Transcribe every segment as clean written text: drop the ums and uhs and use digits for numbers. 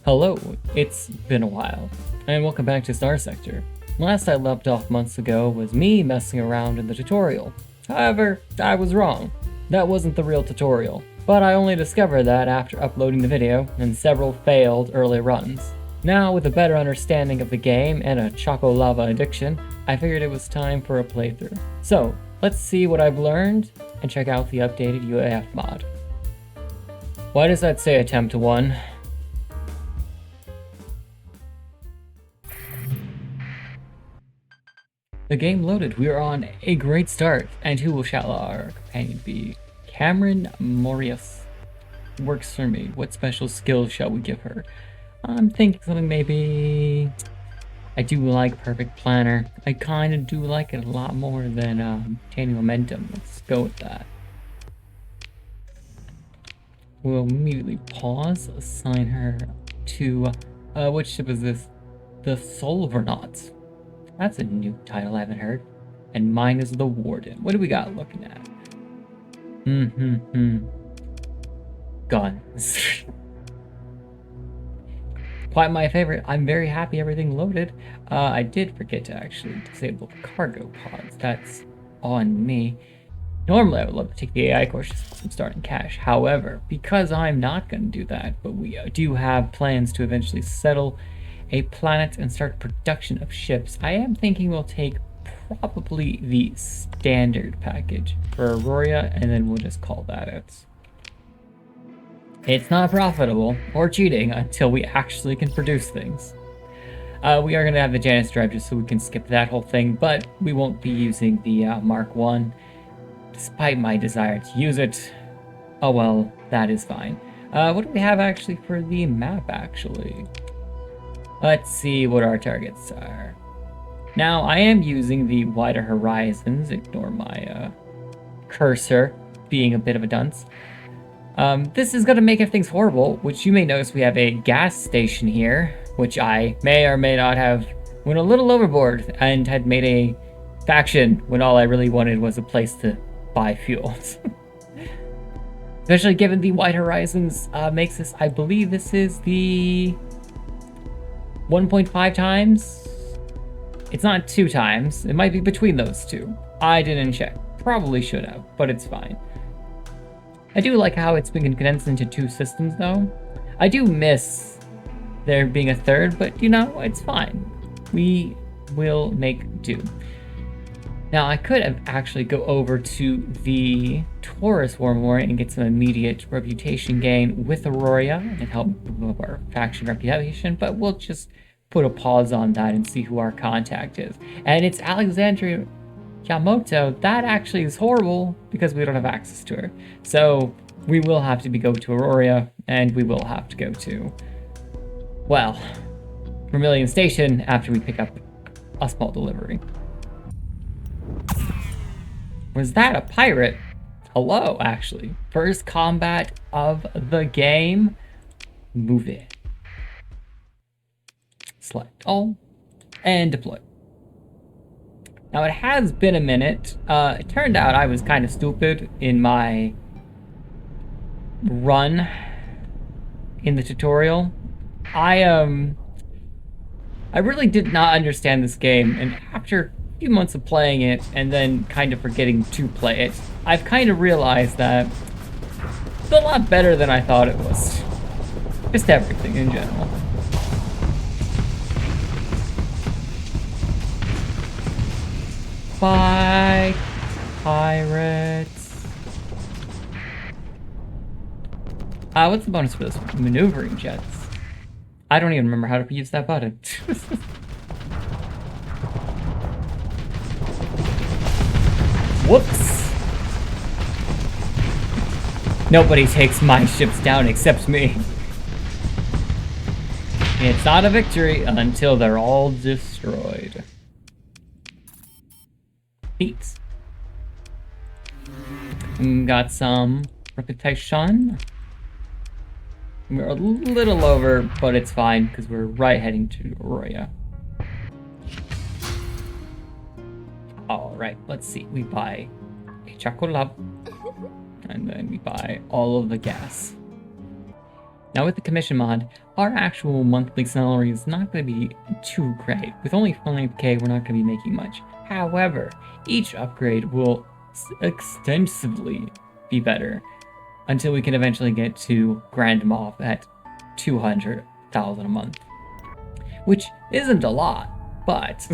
Hello, it's been a while, and welcome back to Starsector. Last I left off months ago was me messing around in the tutorial. However, I was wrong. That wasn't the real tutorial, but I only discovered that after uploading the video and several failed early runs. Now, with a better understanding of the game and a chocolava addiction, I figured it was time for a playthrough. So, let's see what I've learned and check out the updated UAF mod. Why does that say attempt 1? The game loaded. We are on a great start. And who shall our companion be? Cameron Morius. Works for me. What special skills shall we give her? I'm thinking something maybe... I do like Perfect Planner. I kind of do like it a lot more than Obtaining Momentum. Let's go with that. We'll immediately pause. Assign her to... which ship is this? The Solvernauts. That's a new title I haven't heard. And mine is the Warden. What do we got looking at? Guns. Quite my favorite. I'm very happy everything loaded. I did forget to actually disable the cargo pods. That's on me. Normally I would love to take the AI course just from starting cash. However, because I'm not going to do that, but we do have plans to eventually settle a planet and start production of ships, I am thinking we'll take probably the standard package for Aurora, and then we'll just call that it. It's not profitable or cheating until we actually can produce things. We are going to have the Janus drive just so we can skip that whole thing, but we won't be using the Mark 1, despite my desire to use it. Oh well, that is fine. What do we have actually for the map, actually? Let's see what our targets are. Now, I am using the wider horizons. Ignore my cursor being a bit of a dunce. This is going to make things horrible, which you may notice we have a gas station here, which I may or may not have went a little overboard and had made a faction when all I really wanted was a place to buy fuels. Especially given the wide horizons makes this, I believe this is the 1.5 times? It's not 2 times. It might be between those two. I didn't check. Probably should have, but it's fine. I do like how it's been condensed into 2 systems, though. I do miss there being a third, but you know, it's fine. We will make do. Now, I could have actually go over to the Taurus War Memorial and get some immediate reputation gain with Aurora and help move our faction reputation, but we'll just put a pause on that and see who our contact is. And it's Alexandria Yamamoto. That actually is horrible because we don't have access to her. So we will have to go to Aurora, and we will have to go to, well, Vermilion Station after we pick up a small delivery. Was that a pirate? Hello, actually. First combat of the game. Move in. Select all. And deploy. Now, it has been a minute. It turned out I was kind of stupid in my run in the tutorial. I really did not understand this game, and after few months of playing it and then kind of forgetting to play it, I've kind of realized that it's a lot better than I thought it was. Just everything in general. Bye, pirates. What's the bonus for this one? Maneuvering jets. I don't even remember how to use that button. Whoops! Nobody takes my ships down except me. It's not a victory until they're all destroyed. Neat. Got some reputation. We're a little over, but it's fine because we're right heading to Aurora. Alright, let's see. We buy a chocolava, and then we buy all of the gas. Now with the commission mod, our actual monthly salary is not going to be too great. With only 5k, we're not going to be making much. However, each upgrade will extensively be better until we can eventually get to Grand Moff at 200,000 a month. Which isn't a lot, but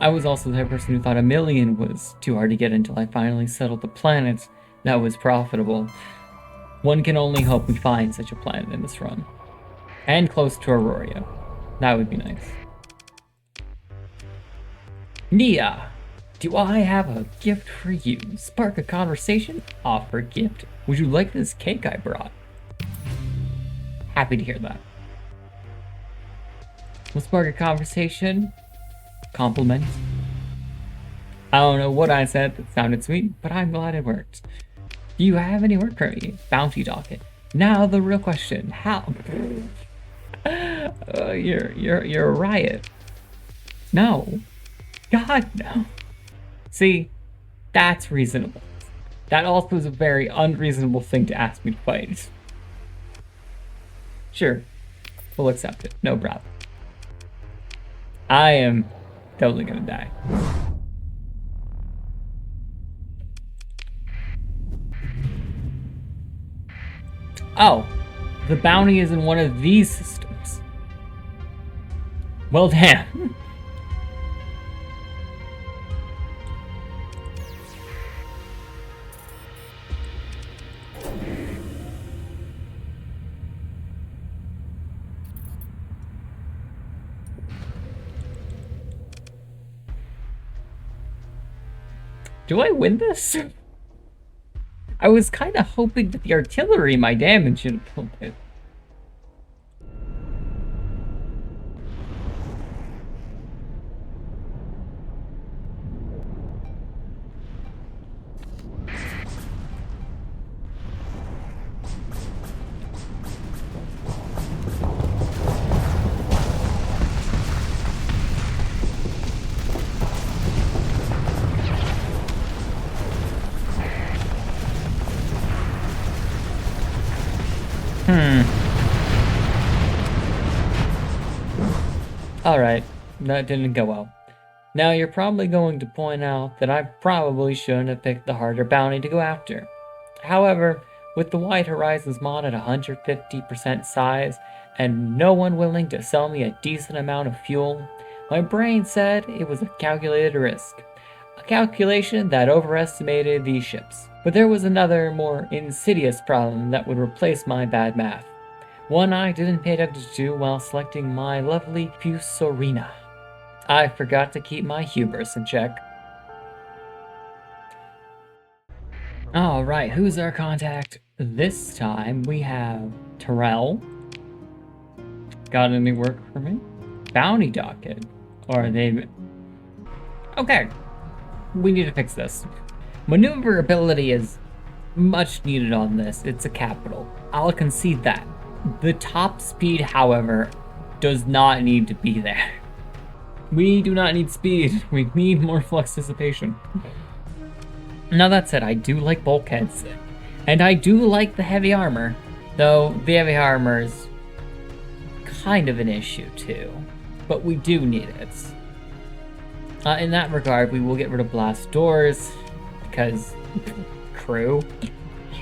I was also the person who thought 1 million was too hard to get until I finally settled the planet that was profitable. One can only hope we find such a planet in this run. And close to Aurora. That would be nice. Nia, do I have a gift for you? Spark a conversation? Offer gift. Would you like this cake I brought? Happy to hear that. We'll spark a conversation. Compliment. I don't know what I said that sounded sweet, but I'm glad it worked. Do you have any work for me? Bounty docket. Now the real question: how? You're a riot. No. God no. See, that's reasonable. That also is a very unreasonable thing to ask me to fight. Sure, we'll accept it. No problem. I am totally gonna die. Oh, the bounty is in one of these systems. Well, damn. Do I win this? I was kind of hoping that the artillery might damage it a little bit. Alright, that didn't go well. Now you're probably going to point out that I probably shouldn't have picked the harder bounty to go after. However, with the White Horizons mod at 150% size and no one willing to sell me a decent amount of fuel, my brain said it was a calculated risk. A calculation that overestimated these ships. But there was another, more insidious problem that would replace my bad math. One I didn't pay attention to while selecting my lovely Fusorina. I forgot to keep my hubris in check. Alright, who's our contact? This time we have Terrell. Got any work for me? Bounty docket. Or are they... Okay. We need to fix this. Maneuverability is much needed on this. It's a capital. I'll concede that. The top speed, however, does not need to be there. We do not need speed. We need more flux dissipation. Now that said, I do like bulkheads. And I do like the heavy armor. Though the heavy armor is kind of an issue too. But we do need it. In that regard, we will get rid of blast doors. Because crew?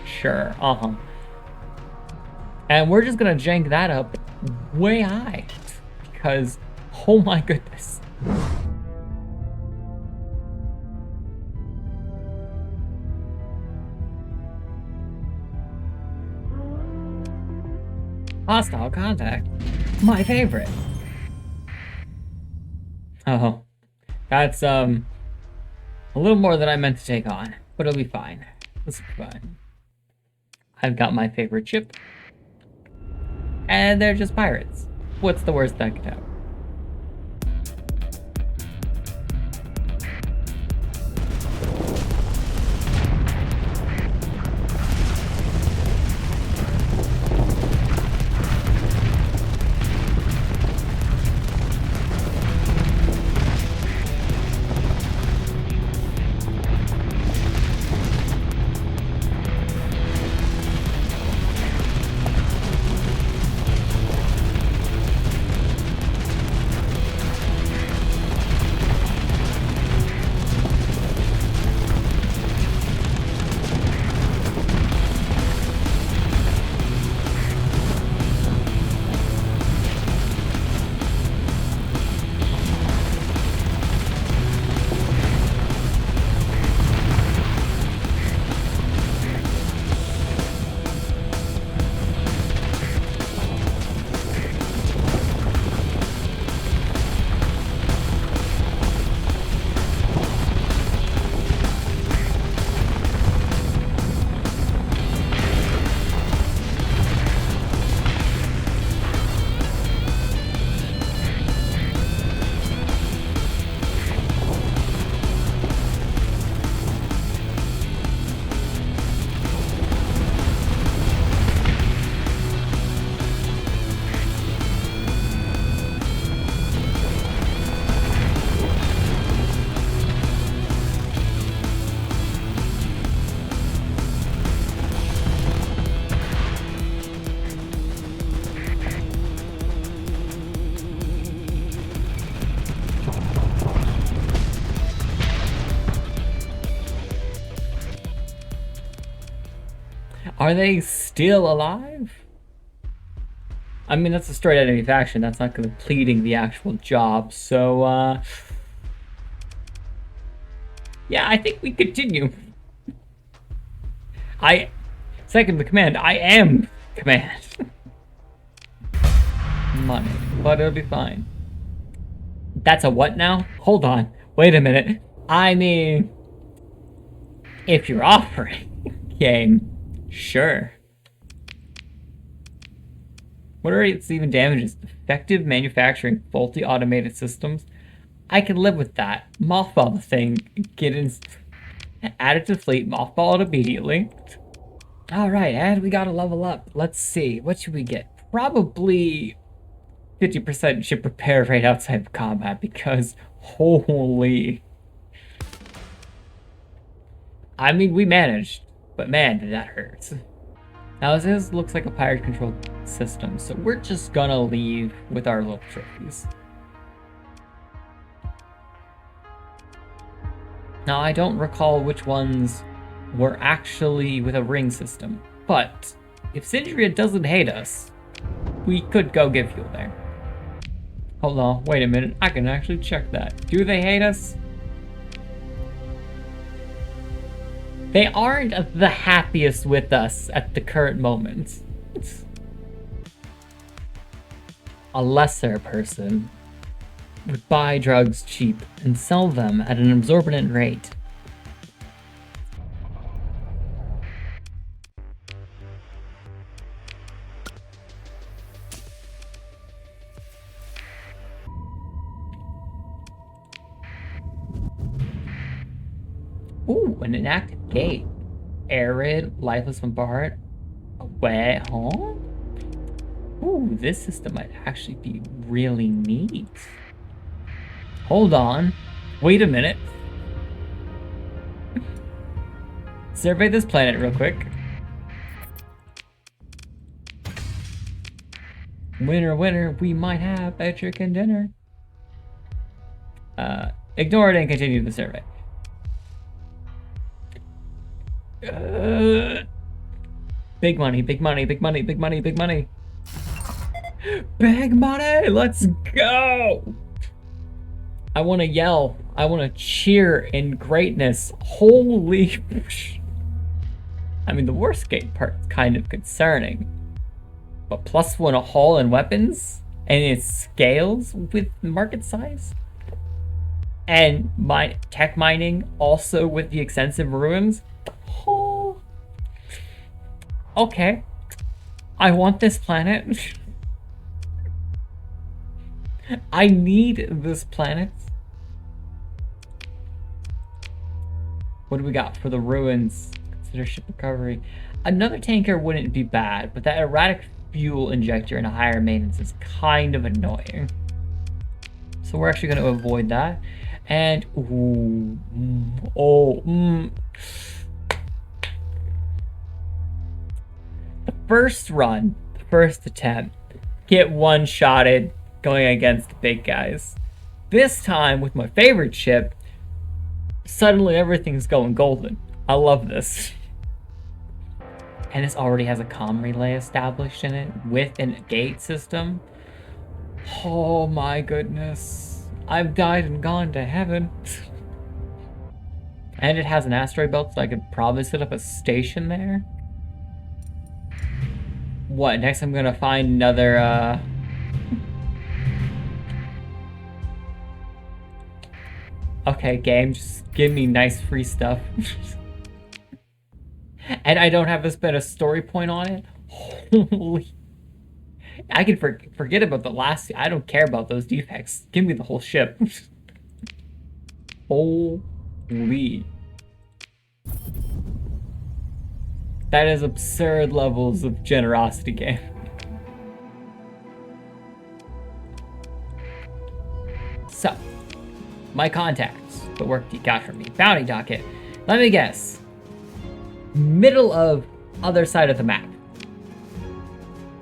Sure, And we're just gonna jank that up way high. Because, oh my goodness. Hostile contact. My favorite. Oh. That's, a little more than I meant to take on. But it'll be fine. This will be fine. I've got my favorite ship. And they're just pirates. What's the worst that could happen? Are they still alive? I mean, that's a straight enemy faction. That's not completing the actual job. So, yeah, I think we continue. Second the command. I am command. Money, but it'll be fine. That's a what now? Hold on. Wait a minute. I mean, if you're offering game, sure. What are its even damages? Effective manufacturing faulty automated systems. I can live with that. Mothball the thing. Get in. Add it to fleet. Mothball it immediately. Alright, and we gotta level up. Let's see. What should we get? Probably 50% ship repair rate outside of combat because holy. I mean, we managed, but man, did that hurt. Now this looks like a pirate controlled system, so we're just gonna leave with our little trophies. Now I don't recall which ones were actually with a ring system, but if Sindria doesn't hate us, we could go give fuel there. Hold on, wait a minute, I can actually check that. Do they hate us? They aren't the happiest with us at the current moment. A lesser person would buy drugs cheap and sell them at an exorbitant rate. Ooh, an inactive gate. Arid, lifeless bombard. Wait, huh? Ooh, this system might actually be really neat. Hold on. Wait a minute. Survey this planet real quick. Winner, winner, we might have a chicken dinner. Ignore it and continue the survey. Big money, big money, big money, big money, big money. Big money, let's go! I want to yell. I want to cheer in greatness. Holy... I mean, the worst gate part is kind of concerning. But +1 a haul and weapons? And it scales with market size? And my tech mining also with the extensive ruins? Oh. Okay. I want this planet. I need this planet. What do we got for the ruins? Consider ship recovery. Another tanker wouldn't be bad, but that erratic fuel injector and a higher maintenance is kind of annoying. So we're actually going to avoid that. And the first run, the first attempt, get one-shotted going against the big guys. This time with my favorite ship, suddenly everything's going golden. I love this. And this already has a comm relay established in it with a gate system. Oh my goodness. I've died and gone to heaven. And it has an asteroid belt, so I could probably set up a station there. What, next I'm gonna find another, Okay, game, just give me nice free stuff. And I don't have to spend a story point on it? Holy... I can forget about the last... I don't care about those defects. Give me the whole ship. Holy... That is absurd levels of generosity, game. So, my contacts, the work you got from me. Bounty docket. Let me guess. Middle of other side of the map.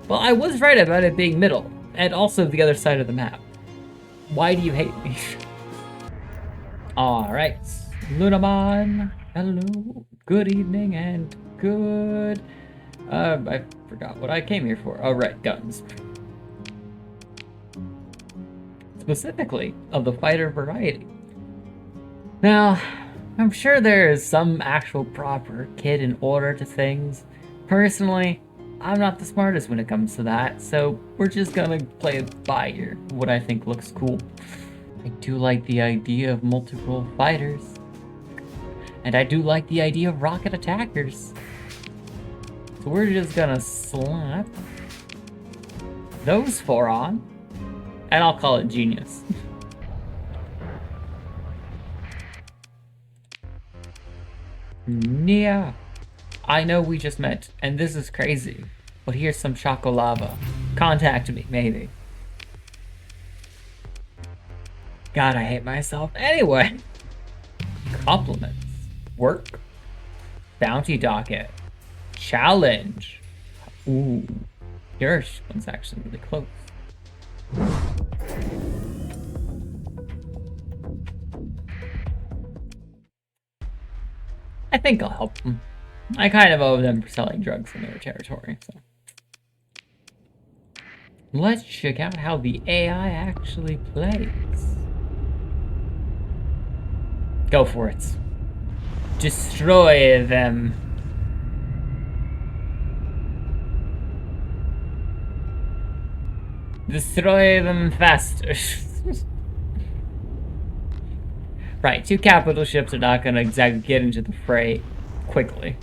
Well, I was right about it being middle, and also the other side of the map. Why do you hate me? Alright, Lunamon, hello, good evening, and good I forgot what I came here for. Oh, right, guns. Specifically, of the fighter variety. Now, I'm sure there is some actual proper kit and order to things. Personally, I'm not the smartest when it comes to that, so we're just gonna play it by ear, what I think looks cool. I do like the idea of multiple fighters. And I do like the idea of rocket attackers. So we're just gonna slap those 4 on, and I'll call it genius. Yeah, I know we just met, and this is crazy, but here's some chocolava. Contact me, maybe. God, I hate myself. Anyway, compliments, work, bounty docket, challenge. Ooh, yours one's actually really close. I think I'll help them. I kind of owe them for selling drugs in their territory, so. Let's check out how the AI actually plays. Go for it. Destroy them. Destroy them faster. Right, 2 capital ships are not gonna exactly get into the fray quickly.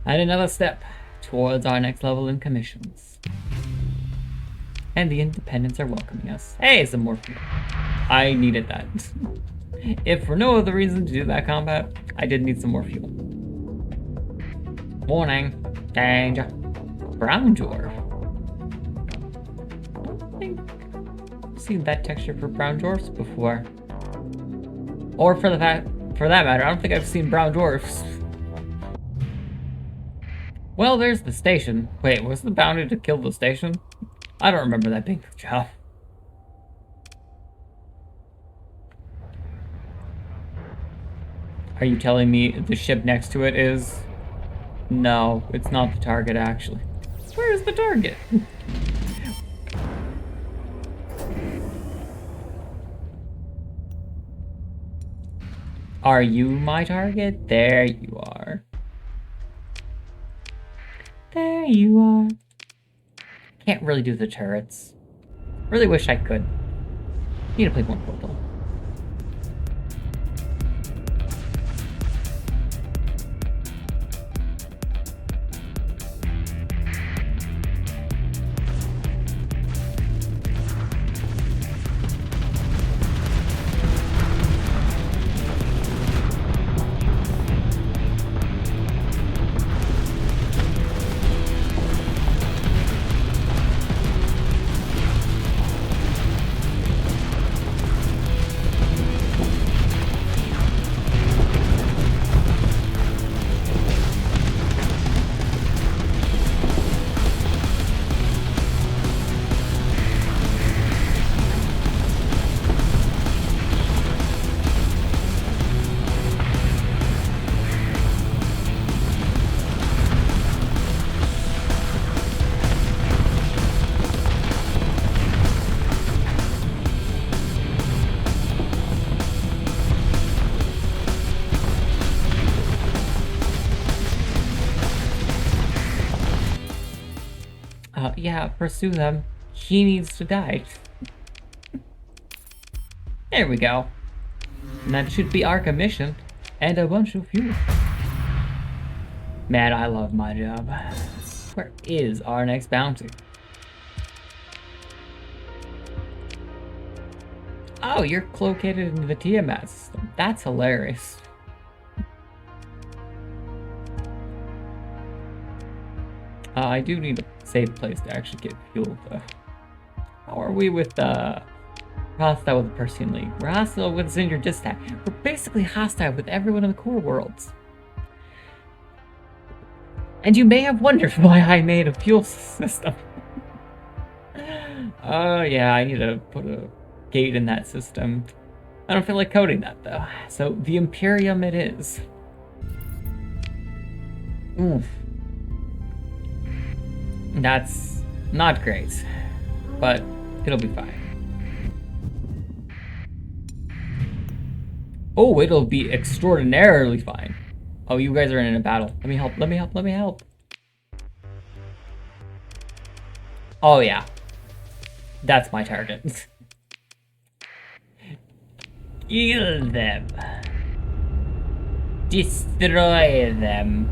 And another step towards our next level in commissions. And the independents are welcoming us. Hey, some more fuel. I needed that. If for no other reason to do that combat, I did need some more fuel. Warning. Danger. Brown dwarf. I don't think I've seen that texture for brown dwarfs before. Or for that matter, I don't think I've seen brown dwarfs. Well, there's the station. Wait, was the bounty to kill the station? I don't remember that being the job. Are you telling me the ship next to it is? No, it's not the target, actually. Where's the target? Are you my target? There you are. There you are. Can't really do the turrets. Really wish I could. Need to play more Portal. yeah, pursue them. He needs to die. There we go. And that should be our commission. And a bunch of fuel. Man, I love my job. Where is our next bounty? Oh, you're located in the Tiamat system. That's hilarious. I do need a safe place to actually get fuel, though. How are we with, hostile with the Persian League? We're hostile with Zinger Distat. We're basically hostile with everyone in the core worlds. And you may have wondered why I made a fuel system. Oh, yeah, I need to put a gate in that system. I don't feel like coding that, though. So, the Imperium it is. Oof. That's not great, but it'll be fine. Oh, it'll be extraordinarily fine. Oh, you guys are in a battle. Let me help, let me help, let me help. Oh, yeah. That's my target. Kill them. Destroy them.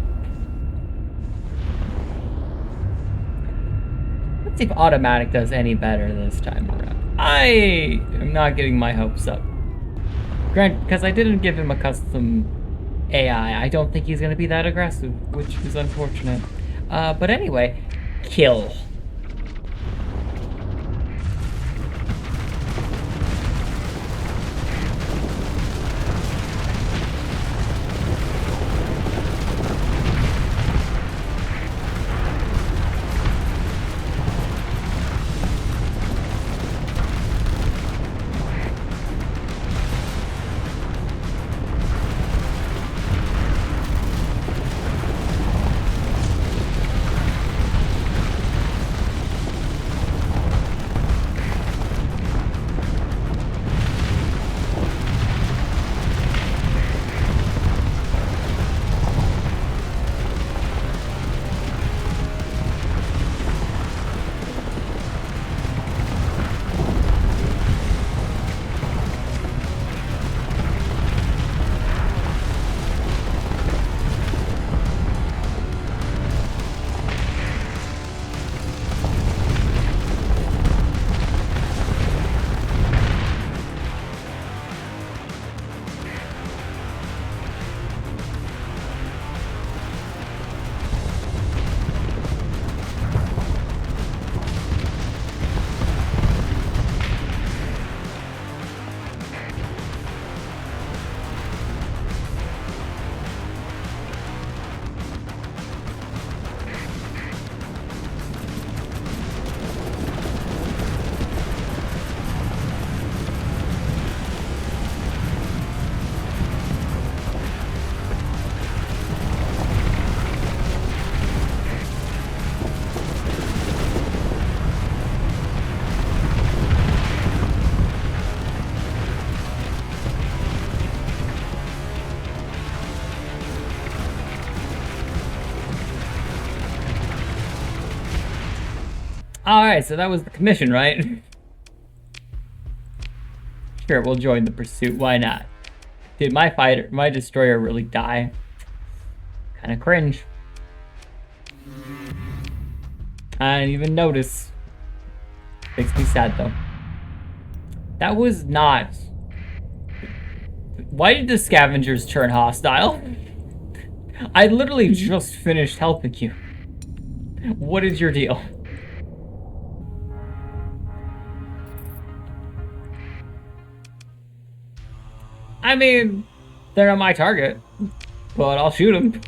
Let's see if automatic does any better this time around. I am not getting my hopes up. Granted, because I didn't give him a custom AI, I don't think he's going to be that aggressive, which is unfortunate. But anyway, kill. Alright, so that was the commission, right? Sure, we'll join the pursuit. Why not? Did my destroyer really die? Kinda cringe. I didn't even notice. Makes me sad, though. That was not... Why did the scavengers turn hostile? I literally just finished helping you. What is your deal? I mean, they're not my target, but I'll shoot them.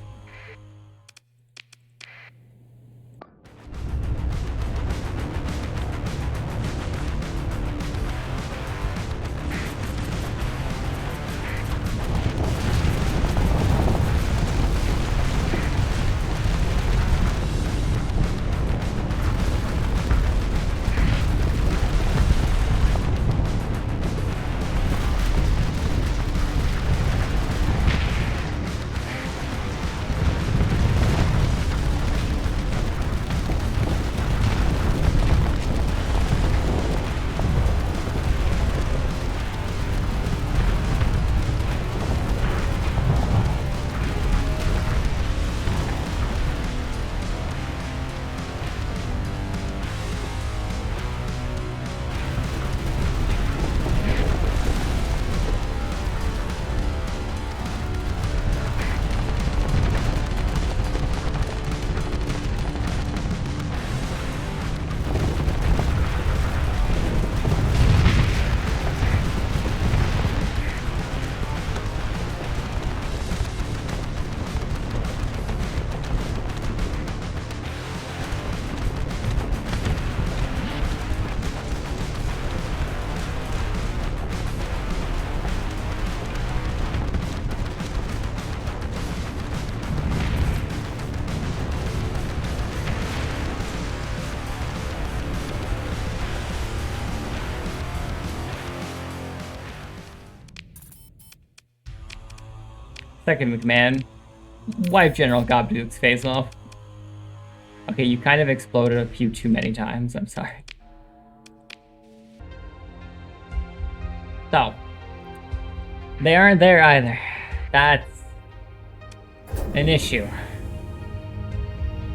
Second in command. Wipe General Gobduke's face off. Okay, you kind of exploded a few too many times. I'm sorry. So, they aren't there either. That's an issue.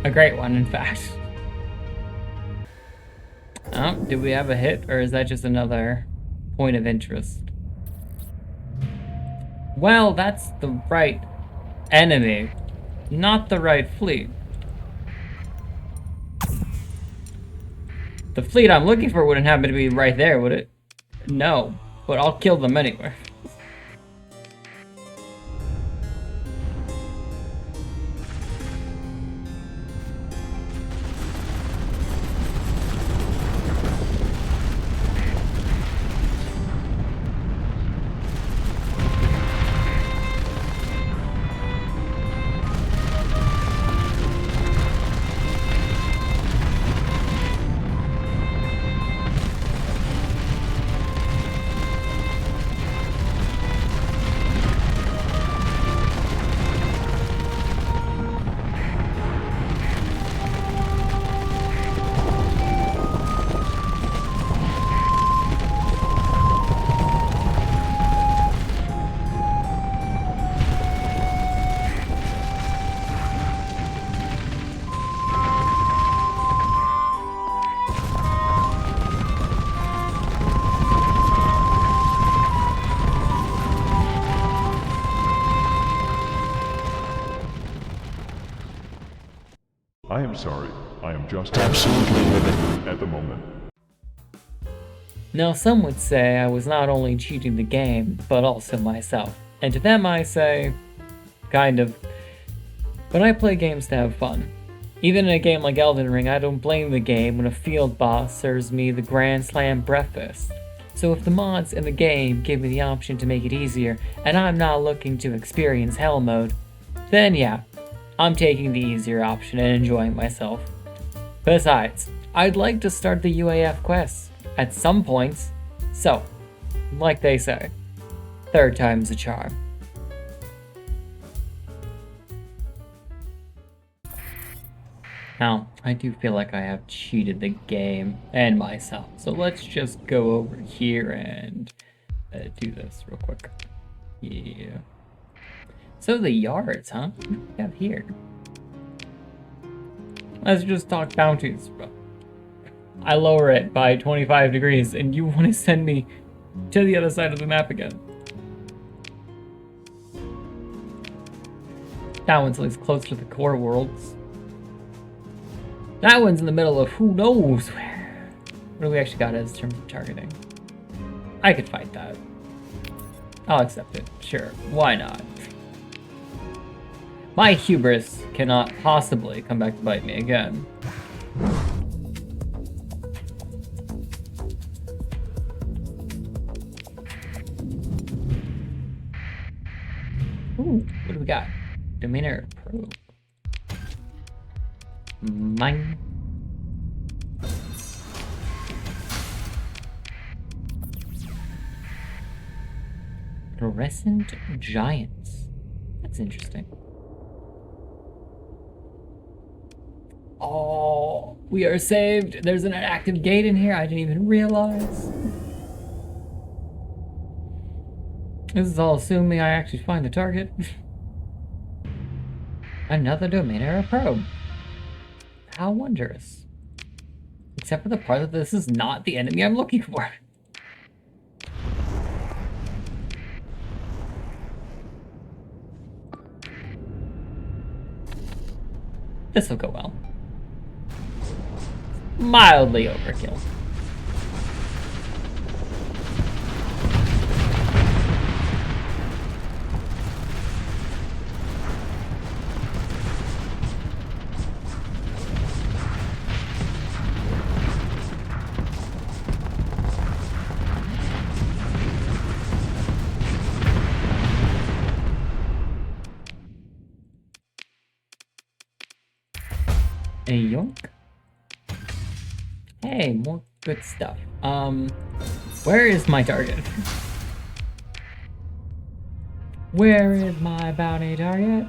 A great one, in fact. Oh, do we have a hit, or is that just another point of interest? Well, that's the right enemy, not the right fleet. The fleet I'm looking for wouldn't happen to be right there, would it? No, but I'll kill them anyway. I am sorry. I am just Absolutely livid at the moment. Now, some would say I was not only cheating the game, but also myself. And to them I say, kind of. But I play games to have fun. Even in a game like Elden Ring, I don't blame the game when a field boss serves me the Grand Slam breakfast. So if the mods in the game give me the option to make it easier, and I'm not looking to experience hell mode, then yeah, I'm taking the easier option and enjoying myself. Besides, I'd like to start the UAF quests at some points, so, like they say, third time's a charm. Now, I do feel like I have cheated the game and myself, so let's just go over here and do this real quick. Yeah. So the yards, huh? What do we have here? Let's just talk bounties. I lower it by 25 degrees, and you want to send me to the other side of the map again. That one's at least close to the core worlds. That one's in the middle of who knows where. What do we actually got as terms of targeting? I could fight that. I'll accept it. Sure, why not? My hubris cannot possibly come back to bite me again. Ooh, what do we got? Demeanor probe. Mine. Fluorescent giants. That's interesting. Oh, we are saved. There's an active gate in here I didn't even realize. This is all assuming I actually find the target. Another domain era probe. How wondrous. Except for the part that this is not the enemy I'm looking for. This will go well. Mildly overkill. A yoink. Hey, more good stuff. Where is my target? Where is my bounty target?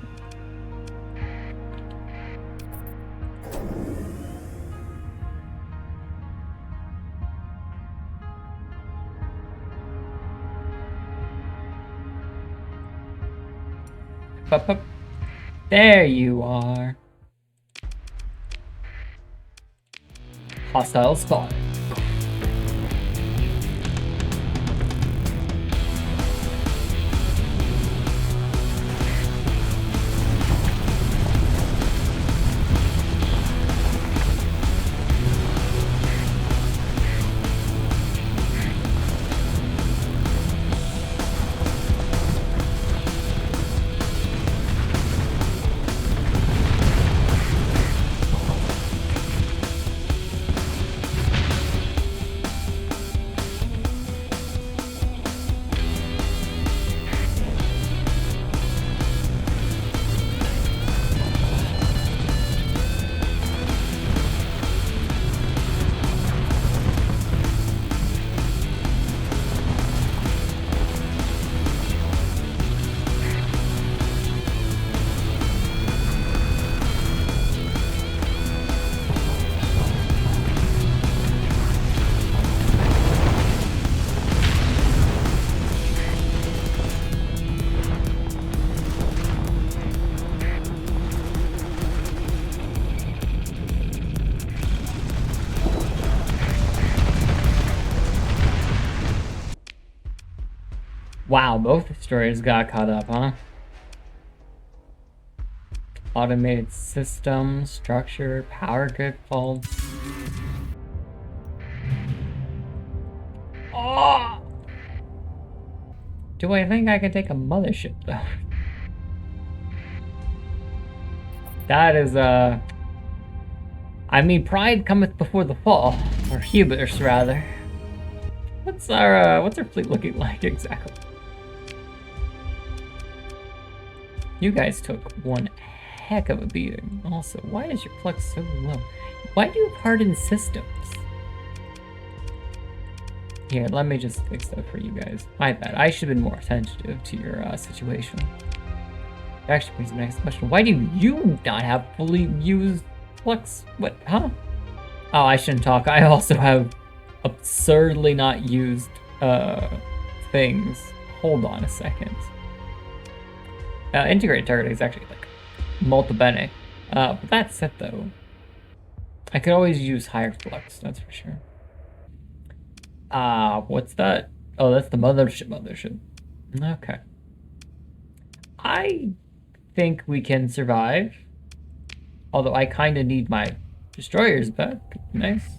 Up. There you are. Hostile spot. Wow, both destroyers got caught up, huh? Automated system, structure, power grid faults. Oh! Do I think I can take a mothership, though? That is, I mean, pride cometh before the fall. Or hubris, rather. What's our fleet looking like, exactly? You guys took one heck of a beating. Also, why is your flux so low? Why do you have hardened systems? Here, let me just fix that for you guys. My bad. I should have been more attentive to your situation. That actually brings the next question. Why do you not have fully used flux? What? Huh? Oh, I shouldn't talk. I also have absurdly not used things. Hold on a second. Integrated target is actually like multi-bene. But that's it though. I could always use higher flux, that's for sure. What's that? Oh, that's the mothership. Okay. I think we can survive. Although I kind of need my destroyers back. Nice.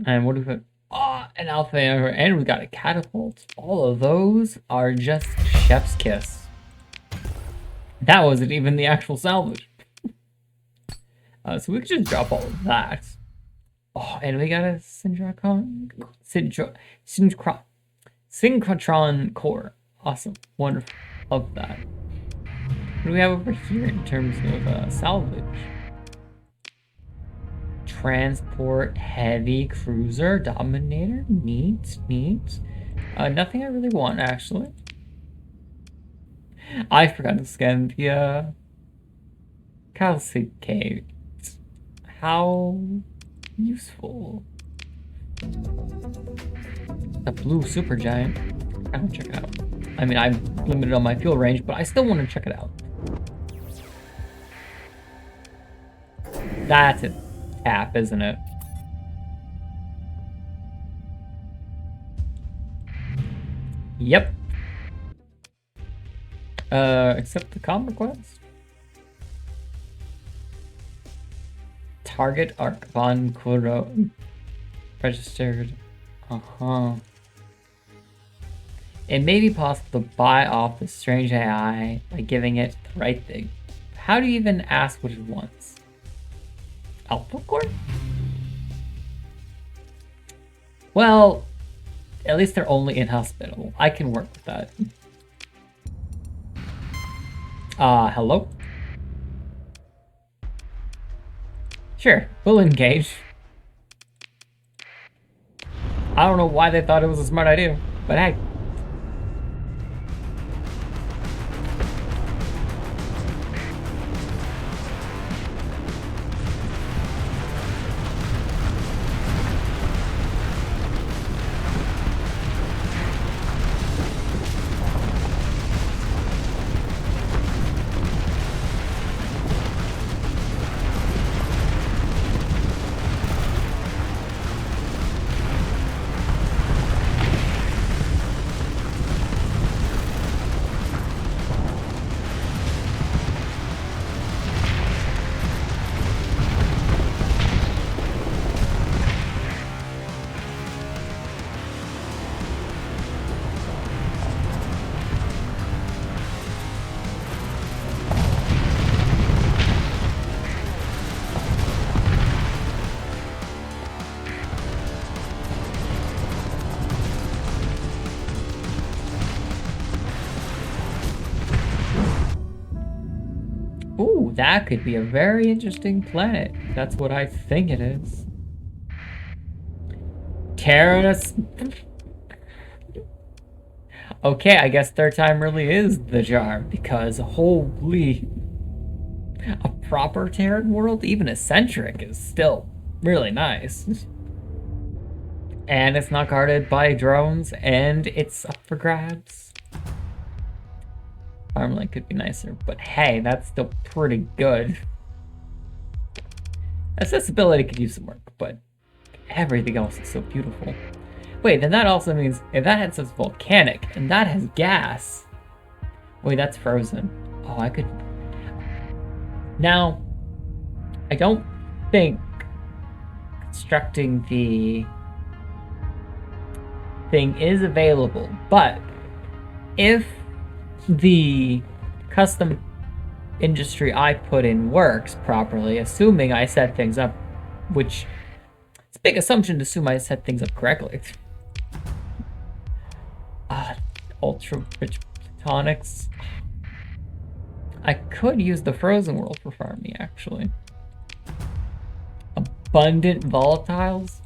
And what do we got? Oh, an alpha and we got a catapult. All of those are just chef's kiss. That wasn't even the actual salvage. So we could just drop all of that. Oh, and we got a synchrotron core. Awesome. Wonderful. Love that. What do we have over here in terms of salvage? Transport, heavy cruiser, dominator, neat. Nothing I really want, actually. I forgot to scan the calcicate. how useful. The blue supergiant. I want to check it out. I mean, I'm limited on my fuel range, but I still want to check it out. That's a tap, isn't it? Yep. Accept the comm request. Target Archon Quoto registered. It may be possible to buy off the strange AI by giving it the right thing. How do you even ask what it wants? Alpha core? Well, at least they're only inhospitable. I can work with that. Hello? Sure, we'll engage. I don't know why they thought it was a smart idea, but hey. Ooh, that could be a very interesting planet. That's what I think it is. Terrace. Okay, I guess third time really is the charm, because holy, a proper Terran world, even eccentric, is still really nice. And it's not guarded by drones, and it's up for grabs. Farmland could be nicer, but hey, that's still pretty good. Accessibility could use some work, but everything else is so beautiful. Wait, then that also means if that says volcanic and that has gas. Wait, that's frozen. Oh, I could. Now, I don't think constructing the thing is available, but if the custom industry I put in works properly, assuming I set things up, which it's a big assumption to assume I set things up correctly. Ultra rich plutonics. I could use the frozen world for farming, actually. Abundant volatiles.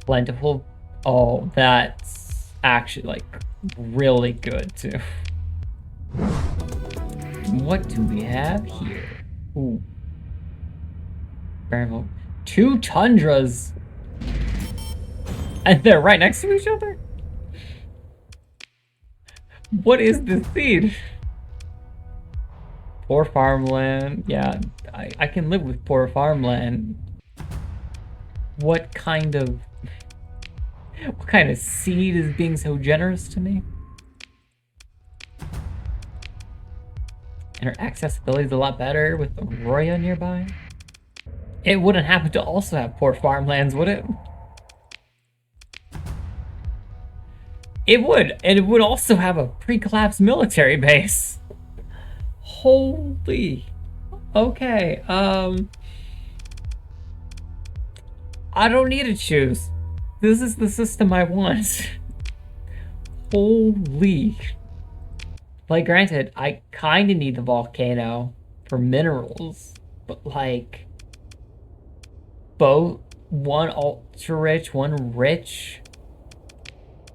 Plentiful. Oh, that's actually like really good too. What do we have here? Ooh. Two tundras. And they're right next to each other? What is this seed? Poor farmland. Yeah, I can live with poor farmland. What kind of seed is being so generous to me? And her accessibility is a lot better with Aurora nearby. It wouldn't happen to also have poor farmlands, would it? It would, and it would also have a pre-collapsed military base. Holy. Okay, I don't need to choose. This is the system I want. Holy. Like, granted, I kind of need the volcano for minerals, but like, both one ultra rich, one rich.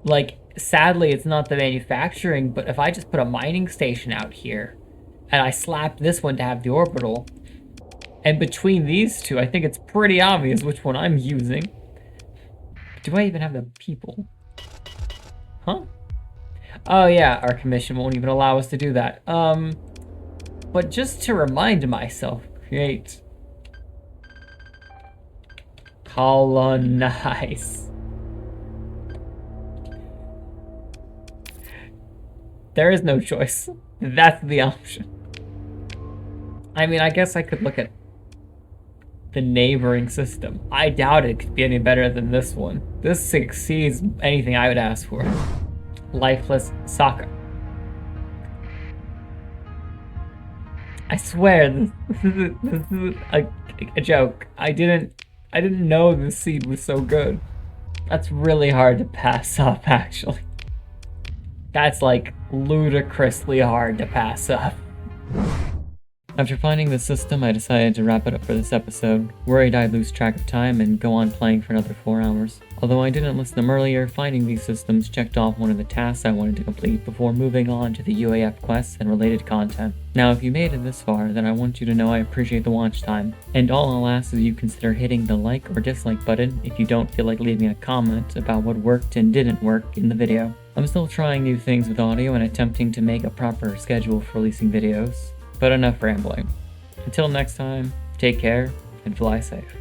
Like, sadly, it's not the manufacturing, but if I just put a mining station out here, and I slap this one to have the orbital, And between these two, I think it's pretty obvious which one I'm using. Do I even have the people? Huh? Oh yeah, our commission won't even allow us to do that. But just to remind myself, create. Colonize. There is no choice. That's the option. I mean, I guess I could look at the neighboring system. I doubt it could be any better than this one. This exceeds anything I would ask for. Lifeless soccer. I swear, this is a joke. I didn't know this seed was so good. That's really hard to pass up, actually. That's like ludicrously hard to pass up. After finding this system, I decided to wrap it up for this episode, worried I'd lose track of time and go on playing for another 4 hours. Although I didn't list them earlier, finding these systems checked off one of the tasks I wanted to complete before moving on to the UAF quests and related content. Now, if you made it this far, then I want you to know I appreciate the watch time, and all I'll ask is you consider hitting the like or dislike button if you don't feel like leaving a comment about what worked and didn't work in the video. I'm still trying new things with audio and attempting to make a proper schedule for releasing videos. But enough rambling. Until next time, take care and fly safe.